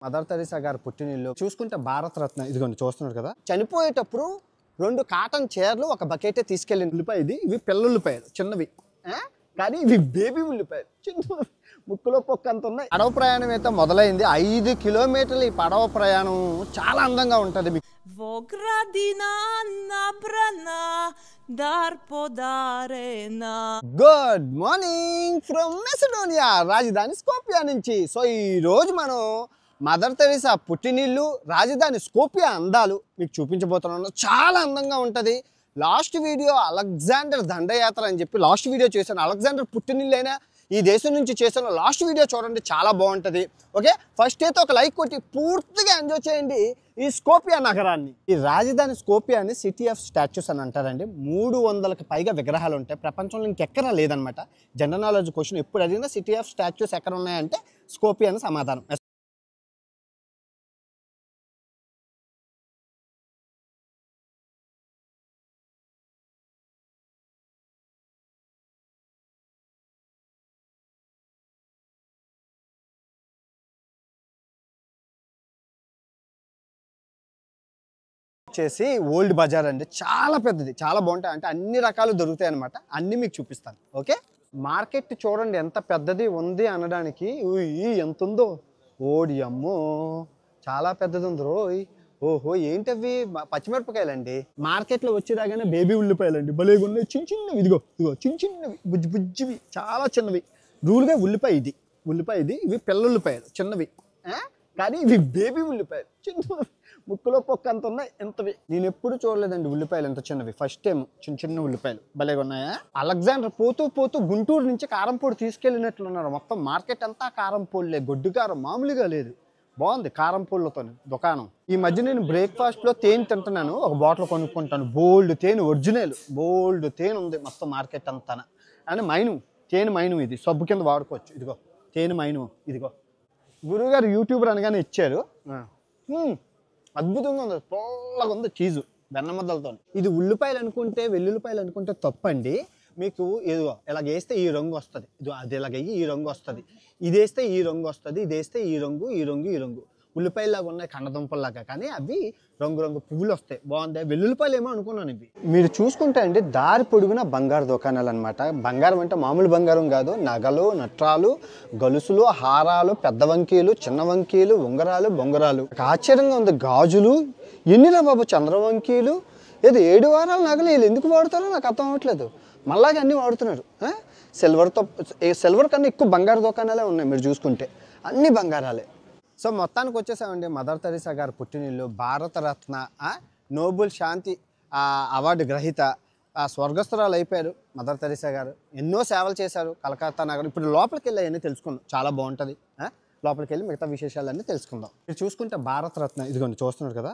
Mother Teresa గారు పుట్టినిల్లు చూసుకుంటే భారతరత్న ఇదిగోండి చూస్తున్నారు కదా. చనిపోయేటప్పుడు 2 కాటన్ చీరలు ఒక బకెటే తీసుకెళ్ళిన ఉల్లిపాయ ఇవి పిల్ల ఉల్లిపాయలు చిన్నవి, కానీ ఇవి బేబీ ఉల్లిపాయలు చిన్న ముక్కులో పొక్క అంత ఉన్నాయి. పడవ ప్రయాణం అయితే మొదలైంది. 5 కిలోమీటర్లు ఈ పడవ ప్రయాణం చాలా అందంగా ఉంటుంది. గుడ్ మార్నింగ్ ఫ్రమ్ మెసిడోనియా, రాజధాని స్కోపియా నుంచి. సో ఈ రోజు మనం మదర్ తెరీసా పుట్టినిల్లు రాజధాని స్కోపియా అందాలు మీకు చూపించబోతున్నాను. చాలా అందంగా ఉంటుంది. లాస్ట్ వీడియో అలెగ్జాండర్ దండయాత్ర అని చెప్పి లాస్ట్ వీడియో చేశాను. అలెగ్జాండర్ పుట్టినిల్లు అయినా ఈ దేశం నుంచి చేశాను. లాస్ట్ వీడియో చూడండి, చాలా బాగుంటుంది. ఓకే, ఫస్ట్ అయితే ఒక లైక్ కొట్టి పూర్తిగా ఎంజాయ్ చేయండి ఈ స్కోపియా నగరాన్ని. ఈ రాజధాని స్కోపియాని సిటీ ఆఫ్ స్టాచ్యూస్ అని అంటారండి. 300కి పైగా విగ్రహాలు ఉంటాయి. ప్రపంచంలో ఇంకెక్కడా లేదనమాట. జనరల్ నాలెడ్జ్ క్వశ్చన్ ఎప్పుడు అడిగినా సిటీ ఆఫ్ స్టాచ్యూస్ ఎక్కడ ఉన్నాయంటే స్కోపియా అని సమాధానం. వచ్చేసి ఓల్డ్ బజార్ అండి, చాలా పెద్దది, చాలా బాగుంటాయి. అంటే అన్ని రకాలు దొరుకుతాయి అనమాట. అన్ని మీకు చూపిస్తాను. ఓకే, మార్కెట్ చూడండి ఎంత పెద్దది ఉంది అనడానికి. ఎంత ఉందో, ఓడి అమ్మో చాలా పెద్దది ఉంది రోయ్. ఓహో, ఏంటవి? పచ్చిమిరపకాయలండి. మార్కెట్లో వచ్చి రాగానే బేబీ ఉల్లిపాయలండి, భలేగా ఉన్నాయి. చిన్న చిన్నవి, ఇదిగో చిన్న చిన్నవి, బుజ్జి బుజ్జివి, చాలా చిన్నవి. రూల్గా ఉల్లిపాయ ఇది, ఇవి పిల్ల ఉల్లిపాయలు చిన్నవి, కానీ ఇవి బేబీ ఉల్లిపాయలు చిన్న ముక్కులో పొక్క అంత ఉన్నాయి. ఎంతవి నేను ఎప్పుడు చూడలేదండి ఉల్లిపాయలు ఎంత చిన్నవి. ఫస్ట్ టైం చిన్న చిన్న ఉల్లిపాయలు భలేగా ఉన్నాయా. అలెగ్జాండర్ పోతూ గుంటూరు నుంచి కారంపొడి తీసుకెళ్ళినట్లున్నారు. మొత్తం మార్కెట్ అంతా కారంపొడిలే, గొడ్డు కారం మామూలుగా లేదు. బాగుంది కారంపొడిలతో దుకాణం. ఈ మధ్య నేను బ్రేక్ఫాస్ట్లో తేనె తింటున్నాను. ఒక బాటిల్ కొనుక్కుంటాను. బోల్డ్ తేనె, ఒరిజినల్ బోల్డ్ తేనె ఉంది మొత్తం మార్కెట్ అంతా. అని తేనె మైను ఇది సబ్బు కింద వాడుకోవచ్చు. ఇదిగో తేనె మైను, ఇదిగో గురువుగారు యూట్యూబర్ అనగానే ఇచ్చారు. అద్భుతంగా ఉంది, పొల్లగా ఉంది చీజు బెన్నముద్దలతో. ఇది ఉల్లిపాయలు అనుకుంటే వెల్లుల్లిపాయలు అనుకుంటే తప్పండి. మీకు ఏదో ఇలాగ వేస్తే ఈ రంగు వస్తుంది, ఇది అది ఇలాగ ఈ రంగు వస్తుంది, ఇది వేస్తే ఈ రంగు వస్తుంది, ఇది వేస్తే ఈ రంగు ఉల్లిపాయలాగా ఉన్నాయి కండదుంపల్లాగా, కానీ అవి రంగు పువ్వులు వస్తాయి. బాగుంది. వెల్లుల్లిపాయలు ఏమో అనుకున్నాను. ఇవి మీరు చూసుకుంటే అండి దారి పొడుగున బంగారు దుకాణాలు అనమాట. బంగారం అంటే మామూలు బంగారం కాదు. నగలు, నట్రాలు, గొలుసులు, హారాలు, పెద్ద వంకీలు, చిన్న వంకీలు, ఉంగరాలు, బొంగరాలు. ఆశ్చర్యంగా ఉంది. గాజులు ఎన్నిరా బాబు, చంద్రవంకీలు, ఏదో 7 వారాల నగలు వీళ్ళు ఎందుకు వాడుతారో నాకు అర్థం అవ్వట్లేదు. మళ్ళాగా అన్నీ వాడుతున్నారు. సిల్వర్ కన్నా ఎక్కువ బంగారు దుకాణాలే ఉన్నాయి. మీరు చూసుకుంటే అన్ని బంగారాలే. సో మొత్తానికి వచ్చేసామండి మదర్ తెరీసా గారు పుట్టినిల్లు. భారతరత్న, నోబెల్ శాంతి అవార్డు గ్రహీత, స్వర్గస్థురాలు అయిపోయారు మదర్ తెరీసా గారు. ఎన్నో సేవలు చేశారు కలకత్తా నగరం. ఇప్పుడు లోపలికి వెళ్ళి అవన్నీ తెలుసుకుందాం, చాలా బాగుంటుంది. లోపలికి వెళ్ళి మిగతా విశేషాలన్నీ తెలుసుకుందాం. మీరు చూసుకుంటే భారతరత్న ఇదిగోండి చూస్తున్నారు కదా.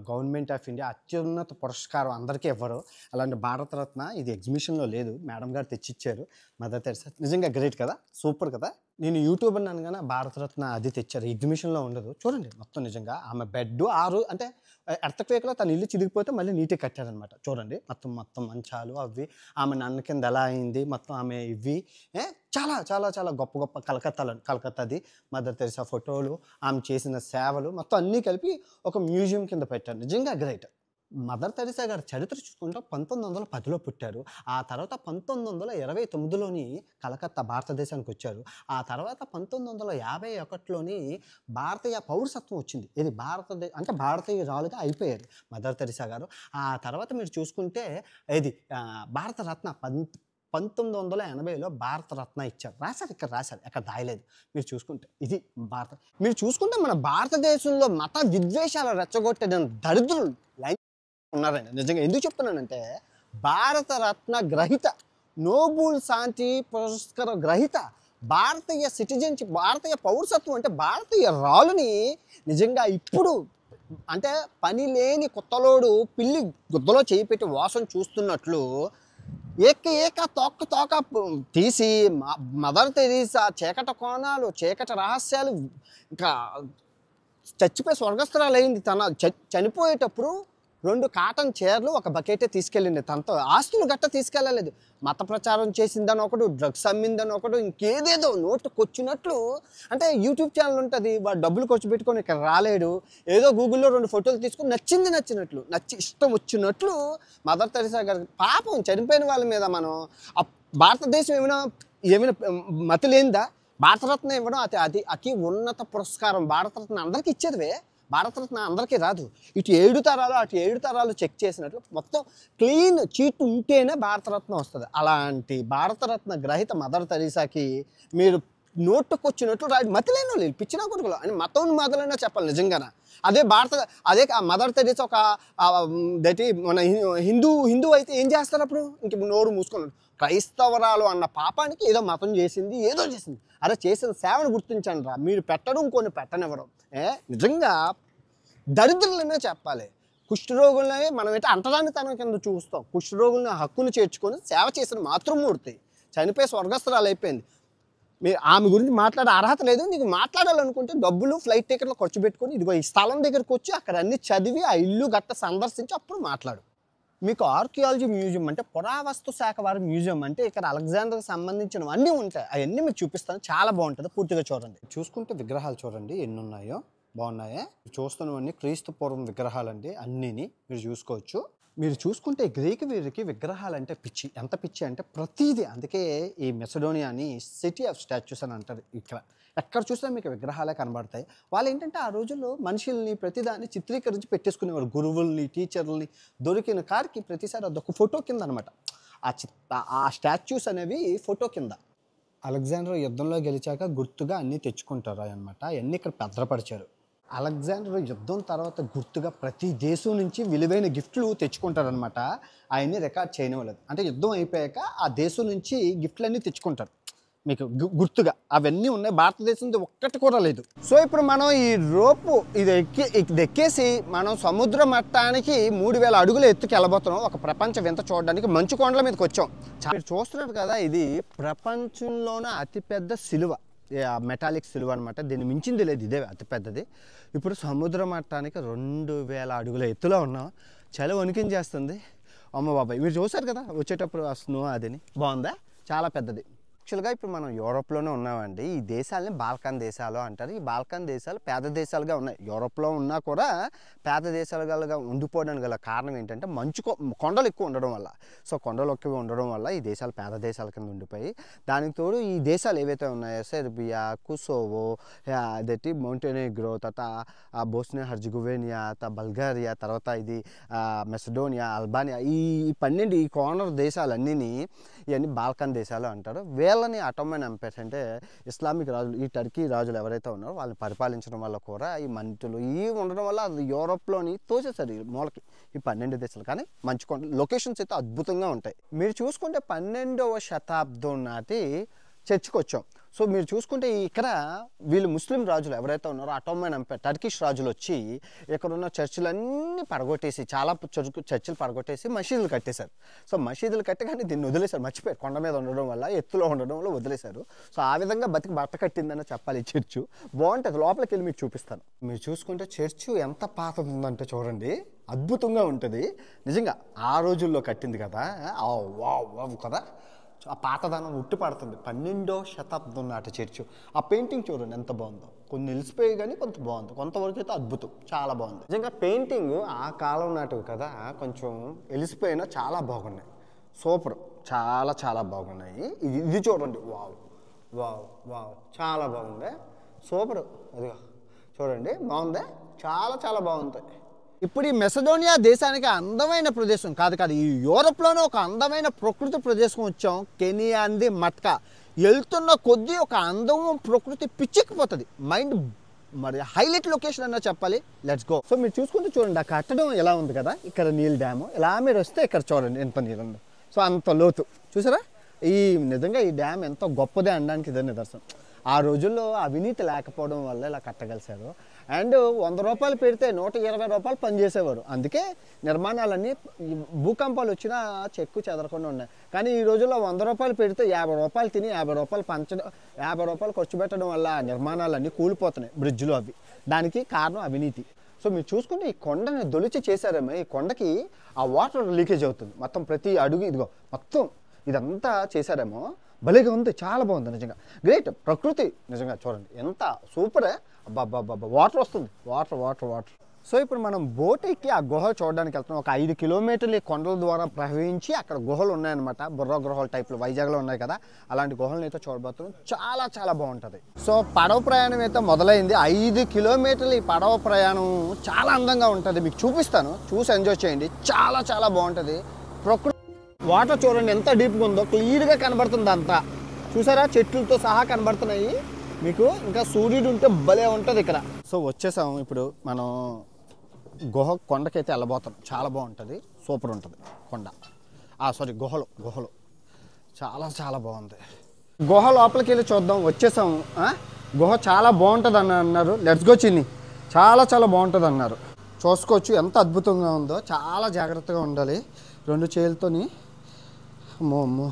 గవర్నమెంట్ ఆఫ్ ఇండియా అత్యున్నత పురస్కారం అందరికీ ఇవ్వరు. అలాంటి భారతరత్న ఇది ఎగ్జిబిషన్లో లేదు, మేడం గారు తెచ్చిచ్చారు. మదర్ తెరీసా నిజంగా గ్రేట్ కదా, సూపర్ కదా. నేను యూట్యూబర్ అనగానే భారతరత్న అది తెచ్చారు. ఎగ్జిబిషన్లో ఉండదు. చూడండి మొత్తం నిజంగా ఆమె బెడ్ అంటే ఎర్త్క్వేక్లో తన ఇల్లు చిరిగిపోతే మళ్ళీ నీట్గా కట్టారనమాట. చూడండి మొత్తం మంచాలు అవి, ఆమె నన్న కింద ఎలా అయింది మొత్తం ఆమె ఇవి చాలా చాలా చాలా గొప్ప కలకత్తాది మదర్ తెరీసా ఫోటోలు, ఆమె చేసిన సేవలు మొత్తం అన్నీ కలిపి ఒక మ్యూజియం కింద పెట్టారు. నిజంగా గ్రేట్. మదర్ తెరీసా గారి చరిత్ర చూసుకుంటే 1910లో పుట్టారు. ఆ తర్వాత 1929లోని కలకత్తా భారతదేశానికి వచ్చారు. ఆ తర్వాత 1951లోని భారతీయ పౌరసత్వం వచ్చింది. ఇది అంటే భారతీయురాలుగా అయిపోయారు మదర్ తెరీసా గారు. ఆ తర్వాత మీరు చూసుకుంటే ఇది భారతరత్న 1980లో భారతరత్న ఇచ్చారు. రాశారు ఎక్కడ దాయలేదు. మీరు చూసుకుంటే ఇది మీరు చూసుకుంటే మన భారతదేశంలో మత విద్వేషాలు రెచ్చగొట్టే దరిద్రులు ఉన్నారండి. నిజంగా ఎందుకు చెప్తున్నానంటే భారతరత్న గ్రహీత, నోబెల్ శాంతి పురస్కార గ్రహీత, భారతీయ సిటిజన్షిప్, భారతీయ పౌరసత్వం అంటే భారతీయ రాలుని నిజంగా ఇప్పుడు అంటే పని లేని కొత్తలోడు పిల్లి గుద్దలో చేయి పెట్టి వాసన చూస్తున్నట్లు ఏక తోక తీసి మదర్ తెరీసా చీకటి కోణాలు, చీకటి రహస్యాలు, ఇంకా చచ్చిపోయి స్వర్గస్థురాలు అయింది. చనిపోయేటప్పుడు 2 కాటన్ చీరలు, ఒక బకెటే తీసుకెళ్ళింది. తనతో ఆస్తులు గట్ట తీసుకెళ్ళలేదు. మత ప్రచారం చేసిందని ఒకడు, డ్రగ్స్ అమ్మిందని ఒకడు, ఇంకేదేదో నోటుకొచ్చినట్లు. అంటే యూట్యూబ్ ఛానల్ ఉంటుంది, వాడు డబ్బులు ఖర్చు పెట్టుకొని ఇక్కడ రాలేడు, ఏదో గూగుల్లో 2 ఫోటోలు తీసుకొని నచ్చినట్లు ఇష్టం వచ్చినట్లు మదర్ తెరిసా గారు పాపం చనిపోయిన వాళ్ళ మీద మనం భారతదేశం ఏమైనా మతి లేనిదా? భారతరత్న ఇవ్వడం అతి ఉన్నత పురస్కారం. భారతరత్న అందరికీ ఇచ్చేదివే, భారతరత్న అందరికీ రాదు. ఇటు 7 తరాలు అటు 7 తరాలు చెక్ చేసినట్లు మొత్తం క్లీన్ చీట్ ఉంటేనే భారతరత్న వస్తుంది. అలాంటి భారతరత్న గ్రహీత మదర్ తెరిసాకి మీరు నోటుకొచ్చినట్లు రాడు. మతి లేని వాళ్ళు పిచ్చిన కొడుకులు అని మతం మొదలైనా చెప్పాలి నిజంగానే. అదే మదర్ తెరిసా ఒక మన హిందూ అయితే ఏం చేస్తారు అప్పుడు? ఇంక నోరు మూసుకున్నాడు. క్రైస్తవరాలు అన్న పాపానికి ఏదో మతం చేసింది, ఏదో చేసింది. అరే చేసిన సేవను గుర్తించండి రా. మీరు పెట్టడం కొన్ని పెట్టనివ్వడం నిజంగా దరిద్రులనే చెప్పాలి. కుష్ఠరోగులనే మనం ఏంటి అంటరానితనం కింద చూస్తాం. కుష్ఠరోగులని హక్కును చేర్చుకొని సేవ చేసిన మాతృమూర్తి చనిపోయి స్వర్గస్థురాలు అయిపోయింది. మీరు ఆమె గురించి మాట్లాడే అర్హత లేదు. నీకు మాట్లాడాలనుకుంటే డబ్బులు ఫ్లైట్ టికెట్లు ఖర్చు పెట్టుకొని ఇదిగో ఈ స్థలం దగ్గరికి వచ్చి అక్కడ అన్ని చదివి ఆ ఇల్లు గట్ట సందర్శించి అప్పుడు మాట్లాడు. మీకు ఆర్కియాలజీ మ్యూజియం అంటే పురావస్తు శాఖ వారి మ్యూజియం అంటే ఇక్కడ అలెగ్జాండర్కి సంబంధించినవి అన్నీ ఉంటాయి. అవన్నీ మీకు చూపిస్తాను, చాలా బాగుంటుంది, పూర్తిగా చూడండి. చూసుకుంటే విగ్రహాలు చూడండి ఎన్ని ఉన్నాయో, బాగున్నాయా? చూస్తున్నవన్నీ క్రీస్తు పూర్వం విగ్రహాలండి, అన్నీని మీరు చూసుకోవచ్చు. మీరు చూసుకుంటే గ్రీకు వీరికి విగ్రహాలు అంటే పిచ్చి. ఎంత పిచ్చి అంటే ప్రతిదీ. అందుకే ఈ మెసడోనియాని సిటీ ఆఫ్ స్టాచ్యూస్ అని అంటారు. ఎక్కడ చూసినా మీకు విగ్రహాలే కనబడతాయి. వాళ్ళు ఏంటంటే ఆ రోజుల్లో మనుషుల్ని ప్రతిదాన్ని చిత్రీకరించి పెట్టేసుకునేవారు. గురువుల్ని, టీచర్లని దొరికిన కారికి ప్రతిసారి అదొక ఫోటో కింద అనమాట. ఆ స్టాచ్యూస్ అనేవి ఫోటో కింద. అలెగ్జాండర్ యుద్ధంలో గెలిచాక గుర్తుగా అన్నీ తెచ్చుకుంటారు అనమాట. అవన్నీ ఇక్కడ భద్రపరిచారు. అలెగ్జాండర్ యుద్ధం తర్వాత గుర్తుగా ప్రతి దేశం నుంచి విలువైన గిఫ్ట్లు తెచ్చుకుంటారనమాట. అవన్నీ రికార్డ్ చేయనివ్వలేదు. అంటే యుద్ధం అయిపోయాక ఆ దేశం నుంచి గిఫ్ట్లన్నీ తెచ్చుకుంటారు మీకు గుర్తుగా. అవన్నీ ఉన్నాయి. భారతదేశం ఒక్కటి కూడా లేదు. సో ఇప్పుడు మనం ఈ రోపు ఇది ఎక్కేసి మనం సముద్ర మట్టానికి 3000 అడుగుల ఎత్తుకి వెళ్ళబోతున్నాం. ఒక ప్రపంచ వింత చూడడానికి మంచు కొండల మీదకి వచ్చాం. మీరు చూస్తున్నారు కదా, ఇది ప్రపంచంలోనే అతిపెద్ద సిలువ, మెటాలిక్ సిలువ అనమాట. దీన్ని మించింది లేదు, ఇదే అతిపెద్దది. ఇప్పుడు సముద్ర మట్టానికి 2000 అడుగుల ఎత్తులో ఉన్నాం. చలి వణికించేస్తుంది. అమ్మ బాబాయ్, మీరు చూసారు కదా వచ్చేటప్పుడు ఆ స్నో, అదిని బాగుందా, చాలా పెద్దది. యాక్చువల్గా ఇప్పుడు మనం యూరోప్లోనే ఉన్నామండి. ఈ దేశాలని బాల్కన్ దేశాలు అంటారు. ఈ బాల్కన్ దేశాలు పేద దేశాలుగా ఉన్నాయి. యూరోప్లో ఉన్నా కూడా పేద దేశాలుగా ఉండిపోవడానికి గల కారణం ఏంటంటే కొండలు ఎక్కువ ఉండడం వల్ల. సో కొండలు ఎక్కువ ఉండడం వల్ల ఈ దేశాలు పేద దేశాల కింద ఉండిపోయి, దానికి తోడు ఈ దేశాలు ఏవైతే ఉన్నాయో సెర్బియా, కుసోవో, అదేంటి మౌంటెనెగ్రో, తర్వాత బోస్నియా హెర్జగోవినా, బల్గేరియా, తర్వాత ఇది మెసడోనియా, అల్బానియా, ఈ 12 ఈ కార్నర్ దేశాలన్నీ ఇవన్నీ బాల్కన్ దేశాలు అంటారు. వీళ్ళని అటోమన్ ఎంపైర్స్ అంటే ఇస్లామిక్ రాజులు, ఈ టర్కీ రాజులు ఎవరైతే ఉన్నారో వాళ్ళని పరిపాలించడం వల్ల కూడా ఈ మంచులు ఉండడం వల్ల అది యూరోప్లోని తోచేసారు ఈ మూలకి ఈ 12 దేశాలు. కానీ మంచి లొకేషన్స్ అయితే అద్భుతంగా ఉంటాయి. మీరు చూసుకుంటే 12వ శతాబ్దం నాటి చర్చికి వచ్చాం. సో మీరు చూసుకుంటే ఇక్కడ వీళ్ళు ముస్లిం రాజులు ఎవరైతే ఉన్నారో అటోమన్ ఎంపైర్ టర్కిష్ రాజులు వచ్చి ఇక్కడ ఉన్న చర్చిలన్నీ పడగొట్టేసి, చాలా చర్చిలు పడగొట్టేసి మసీదులు కట్టేశారు. సో మసీదులు కట్టి కానీ దీన్ని వదిలేశారు, మర్చిపోయారు. కొండ మీద ఉండడం వల్ల, ఎత్తులో ఉండడం వల్ల వదిలేశారు. సో ఆ విధంగా బట్ట కట్టిందని చెప్పాలి. ఈ చర్చు బాగుంటుంది, లోపలికి వెళ్ళి మీకు చూపిస్తాను. మీరు చూసుకుంటే చర్చు ఎంత పాతది ఉందంటే చూడండి, అద్భుతంగా ఉంటుంది నిజంగా. ఆ రోజుల్లో కట్టింది కదా, కదా, ఆ పాతదనం ఉట్టి పడుతుంది. 12వ శతాబ్దం నాటి చర్చు. ఆ పెయింటింగ్ చూడండి ఎంత బాగుందో. కొన్ని నిలిచిపోయి కానీ కొంత బాగుంది, కొంతవరకు అయితే అద్భుతం, చాలా బాగుంది నిజంగా. పెయింటింగ్ ఆ కాలం నాటివి కదా, కొంచెం వెలిసిపోయినా చాలా బాగున్నాయి. సూపర్, చాలా చాలా బాగున్నాయి. ఇది చూడండి, వావ్ వావ్ వావ్, చాలా బాగుంది, సూపర్. అదిగా చూడండి, బాగుంది, చాలా చాలా బాగుంది. ఇప్పుడు ఈ మెసడోనియా దేశానికి అందమైన ప్రదేశం కాదు, ఈ యూరోప్లోనే ఒక అందమైన ప్రకృతి ప్రదేశం వచ్చాం. కెనియా అంది మట్కా. వెళ్తున్న కొద్దీ ఒక అందం, ప్రకృతి పిచ్చెక్కిపోతుంది. మైండ్ మరి హైలైట్ లొకేషన్ అన్నా చెప్పాలి. Let's go. సో మీరు చూసుకుంటే చూడండి, ఆ కట్టడం ఎలా ఉంది కదా, ఇక్కడ నీళ్ళు డ్యాము. ఇలా మీరు వస్తే ఇక్కడ చూడండి ఎంత నీళ్ళు ఉంది. సో అంత లోతు చూసారా. నిజంగా ఈ డ్యామ్ ఎంతో గొప్పదే అనడానికి ఇదే నిదర్శనం. ఆ రోజుల్లో అవినీతి లేకపోవడం వల్ల ఇలా కట్టగలిశారు. అండ్ 100 రూపాయలు పెడితే 120 రూపాయలు పనిచేసేవారు. అందుకే నిర్మాణాలన్నీ భూకంపాలు వచ్చినా చెక్కు చెదరకుండా ఉన్నాయి. కానీ ఈ రోజుల్లో 100 రూపాయలు పెడితే 50 రూపాయలు తిని 50 రూపాయలు 50 రూపాయలు ఖర్చు పెట్టడం వల్ల నిర్మాణాలన్నీ కూలిపోతున్నాయి, బ్రిడ్జ్లు అవి. దానికి కారణం అవినీతి. సో మీరు చూసుకుంటే ఈ కొండని దొలిచి చేశారేమో ఈ కొండకి ఆ వాటర్ లీకేజ్ అవుతుంది మొత్తం ప్రతి అడుగు ఇదిగో మొత్తం ఇదంతా చేశారేమో భలేగా ఉంది చాలా బాగుంది నిజంగా గ్రేట్ ప్రకృతి నిజంగా చూడండి ఎంత సూపరే అబ్బా వాటర్ వస్తుంది వాటర్ సో ఇప్పుడు మనం బోట్ ఎక్కి ఆ గుహ చూడడానికి వెళ్తున్నాం ఒక 5 కిలోమీటర్లు ఈ కొండల ద్వారా ప్రవహించి అక్కడ గుహలు ఉన్నాయన్నమాట బుర్ర గుహల టైప్లు వైజాగ్లో ఉన్నాయి కదా అలాంటి గుహలను అయితే చూడబోతున్నాం చాలా బాగుంటుంది సో పడవ ప్రయాణం అయితే మొదలైంది 5 కిలోమీటర్లు ఈ పడవ ప్రయాణం చాలా అందంగా ఉంటుంది మీకు చూపిస్తాను చూసి ఎంజాయ్ చేయండి చాలా బాగుంటుంది ప్రకృతి వాటర్ చూడండి ఎంత డీప్గా ఉందో క్లియర్గా కనబడుతుంది అంతా చూసారా చెట్లతో సహా కనబడుతున్నాయి మీకు ఇంకా సూర్యుడు ఉంటే భలే ఉంటుంది ఇక్కడ సో వచ్చేసాము ఇప్పుడు మనం కొండకైతే వెళ్ళబోతాం చాలా బాగుంటుంది సూపర్ ఉంటుంది కొండ సారీ గుహలు చాలా బాగుంది గుహ లోపలికి వెళ్ళి చూద్దాం వచ్చేసాము గుహ చాలా బాగుంటుంది అన్నారు లెట్స్ గో చిన్ని చాలా బాగుంటుంది అన్నారు చూసుకోవచ్చు ఎంత అద్భుతంగా ఉందో చాలా జాగ్రత్తగా ఉండాలి 2 చేతులతోని అమ్మో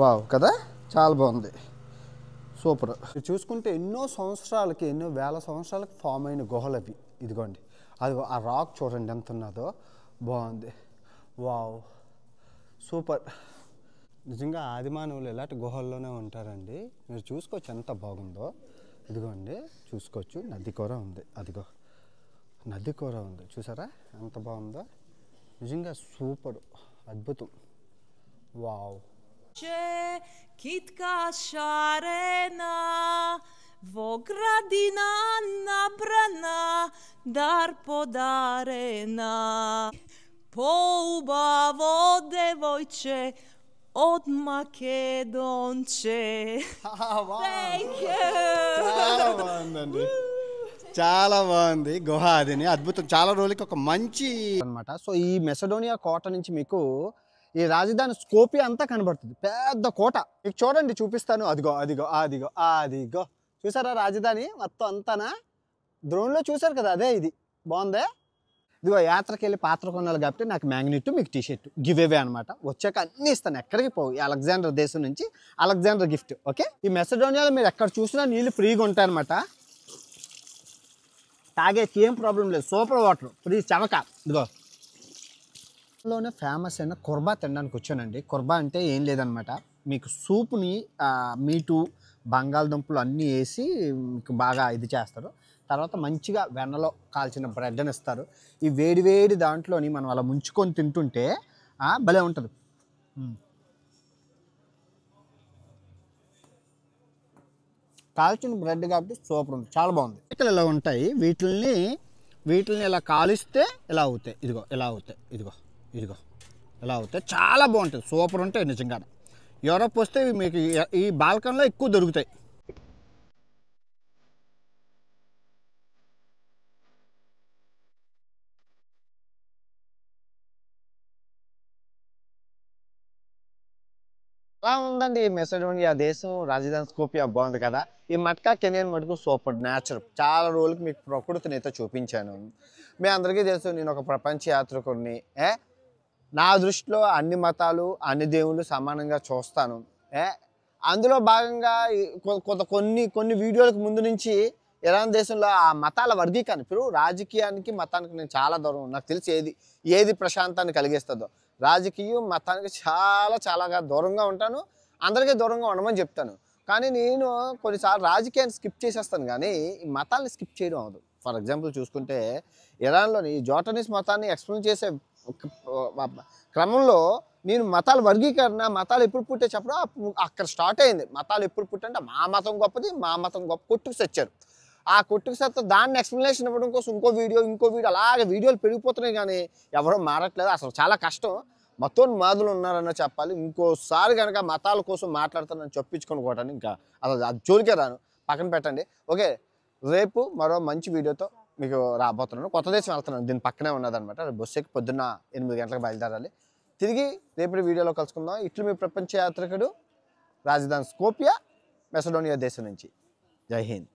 వావ్ కదా చాలా బాగుంది సూపర్ చూసుకుంటే ఎన్నో వేల సంవత్సరాలకు ఫామ్ అయిన గుహలు అవి ఇదిగోండి అది ఆ రాక్ చూడండి ఎంత ఉన్నదో బాగుంది వావ్ సూపర్ నిజంగా ఆదిమానవులు ఇలాంటి గుహల్లోనే ఉంటారండి మీరు చూసుకోవచ్చు ఎంత బాగుందో ఇదిగోండి చూసుకోవచ్చు నది కూర ఉంది అదిగో నది కూర ఉంది చూసారా ఎంత బాగుందో నిజంగా సూపర్ అద్భుతం wow Kitka šarena, vogradina nabrana, dar podarena. Poubavo devojče od Makedonče. Thank you. చాలా బాగుంది గుహ అదిని అద్భుతం చాలా రోజులకి ఒక మంచి అన్నమాట సో ఈ మెసడోనియా కోట నుంచి మీకు ఈ రాజధాని స్కోపియా అంతా కనబడుతుంది పెద్ద కోట మీకు చూడండి చూపిస్తాను అదిగో చూసారా రాజధాని మొత్తం అంతానా డ్రోన్లో చూసారు కదా అదే ఇది బాగుందే ఇదిగో యాత్రకి వెళ్ళి పాత్ర కొనాలి కాబట్టి నాకు మ్యాగ్నెట్ మీకు టీషర్ట్ గివ్ అవే అనమాట వచ్చాక అన్నీ ఇస్తాను ఎక్కడికి పోవు ఈ అలెగ్జాండర్ దేశం నుంచి అలెగ్జాండర్ గిఫ్ట్ ఓకే ఈ మెసడోనియాలో మీరు ఎక్కడ చూసినా నీళ్ళు ఫ్రీగా ఉంటాయన్నమాట తాగేకి ఏం ప్రాబ్లం లేదు సూపర్ వాటర్ ఫ్రీ చవక ఇదిగో లోనే ఫేమస్ అయిన కుర్బా తినడానికి వచ్చానండి కుర్బా అంటే ఏం లేదనమాట మీకు సూప్ని మీటు బంగాళదుంపలు అన్నీ వేసి మీకు బాగా ఇది చేస్తారు తర్వాత మంచిగా వెన్నలో కాల్చిన బ్రెడ్ అని ఇస్తారు ఈ వేడి దాంట్లోని మనం అలా ముంచుకొని తింటుంటే భలే ఉంటుంది కాల్చిన బ్రెడ్ కాబట్టి సూపర్ ఉంది చాలా బాగుంది ఇక్కడ ఇలా ఉంటాయి వీటిల్ని ఇలా కాలిస్తే ఇలా అవుతాయి ఇదిగో ఇలా అవుతాయి చాలా బాగుంటుంది సూపర్ ఉంటాయి నిజంగా యూరోప్ వస్తే మీకు ఈ బాల్కన్లో ఎక్కువ దొరుకుతాయి అలా ఉందండి మెసడోనియా దేశం రాజధాని స్కోపియా బాగుంది కదా ఈ మట్కా కెనియన్ మటుకు సూపర్ న్యాచురల్ చాలా రోజులకి మీకు ప్రకృతిని అయితే చూపించాను మీ అందరికీ తెలుసు నేను ఒక ప్రపంచ యాత్రికుడిని నా దృష్టిలో అన్ని మతాలు అన్ని దేవుళ్ళు సమానంగా చూస్తాను అందులో భాగంగా కొన్ని వీడియోలకు ముందు నుంచి ఇరాన్ దేశంలో ఆ మతాల వర్గీకరణ ఇప్పుడు రాజకీయానికి మతానికి నేను చాలా దూరం నాకు తెలిసి ఏది ప్రశాంతాన్ని కలిగిస్తుందో రాజకీయం మతానికి చాలా దూరంగా ఉంటాను అందరికీ దూరంగా ఉండమని చెప్తాను కానీ నేను కొన్నిసార్లు రాజకీయాన్ని స్కిప్ చేసేస్తాను కానీ ఈ మతాన్ని స్కిప్ చేయడం అవ్వదు ఫర్ ఎగ్జాంపుల్ చూసుకుంటే ఇరాన్లోని జోటనీస్ మతాన్ని ఎక్స్ప్లెయిన్ చేసే క్రమంలో నేను మతాల వర్గీకరణ మతాలు ఎప్పుడు పుట్టే చెప్పడం అక్కడ స్టార్ట్ అయింది మతాలు ఎప్పుడు పుట్టంటే మా మతం గొప్పది మా మతం గొప్ప కొట్టుకు తెచ్చారు ఆ కొట్టుకు సత్తా దాన్ని ఎక్స్ప్లెనేషన్ ఇవ్వడం కోసం ఇంకో వీడియో అలాగే వీడియోలు పెరిగిపోతున్నాయి కానీ ఎవరో మారట్లేదు అసలు చాలా కష్టం మొత్తం మాదులు ఉన్నారన్న చెప్పాలి ఇంకోసారి కనుక మతాల కోసం మాట్లాడుతానని చెప్పించుకోవడానికి ఇంకా అసలు అది జోలికే రాను పక్కన పెట్టండి ఓకే రేపు మరో మంచి వీడియోతో మీకు రాబోతున్నాను కొత్త దేశం వెళ్తున్నాను దీని పక్కనే ఉన్నదనమాట బస్సు ఎక్కి పొద్దున్న 8 గంటలకు బయలుదేరాలి తిరిగి రేపటి వీడియోలో కలుసుకుందాం ఇట్లు మీ ప్రపంచ యాత్రికుడు రాజధాని స్కోపియా మెసడోనియా దేశం నుంచి జై హింద్